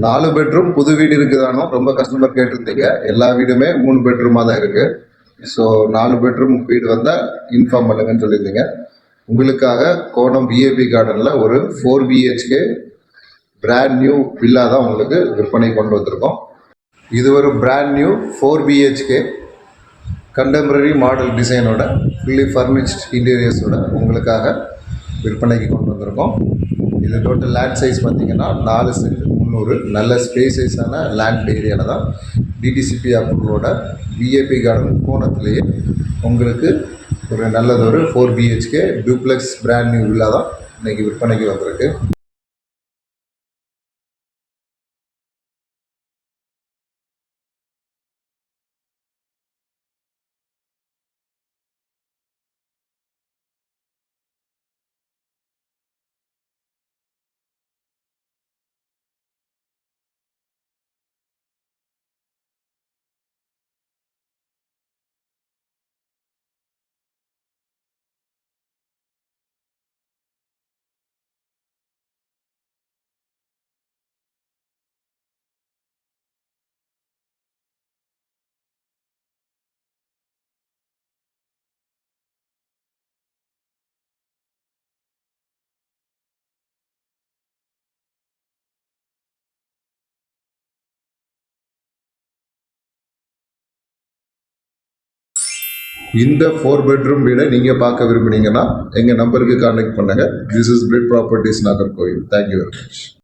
4 bedroom புது வீடு இருக்குதானோ ரொம்ப கஸ்டமர் கேட்டிருந்தீங்க. எல்லா வீடுமே 3 பெட்ரூமாக தான் இருக்குது. ஸோ 4 பெட்ரூம் வீடு வந்தால் இன்ஃபார்ம் பண்ணுங்கன்னு சொல்லியிருந்தீங்க. உங்களுக்காக கோணம் விஏபி கார்டனில் ஒரு 4 பிஹெச்கே பிராண்ட் நியூ வில்லா தான் உங்களுக்கு விற்பனை கொண்டு வந்திருக்கோம். இது ஒரு brand new 4 BHK contemporary model டிசைனோட ஃபுல்லி ஃபர்னிஷ்ட் இன்டீரியர்ஸோட உங்களுக்காக விற்பனைக்கு கொண்டு வந்திருக்கோம். இது டோட்டல் லேண்ட் சைஸ் பார்த்திங்கன்னா 4 சென்ட் 300 நல்ல ஸ்பேசஸான லேண்ட் ஏரியாவில் தான் டிடிசிபி அப்ரூவலோட விஏபி கார்டன் கோணத்திலேயே உங்களுக்கு ஒரு நல்லதொரு 4 BHK duplex brand new villa தான் இன்றைக்கி விற்பனைக்கு வந்திருக்கு. இந்த 4 பெட்ரூம் வீடை நீங்கள் பார்க்க விரும்புனீங்கன்னா எங்கள் நம்பருக்கு கான்டாக்ட் பண்ணுங்கள். This is Brit properties Nagercoil. Thank you very much.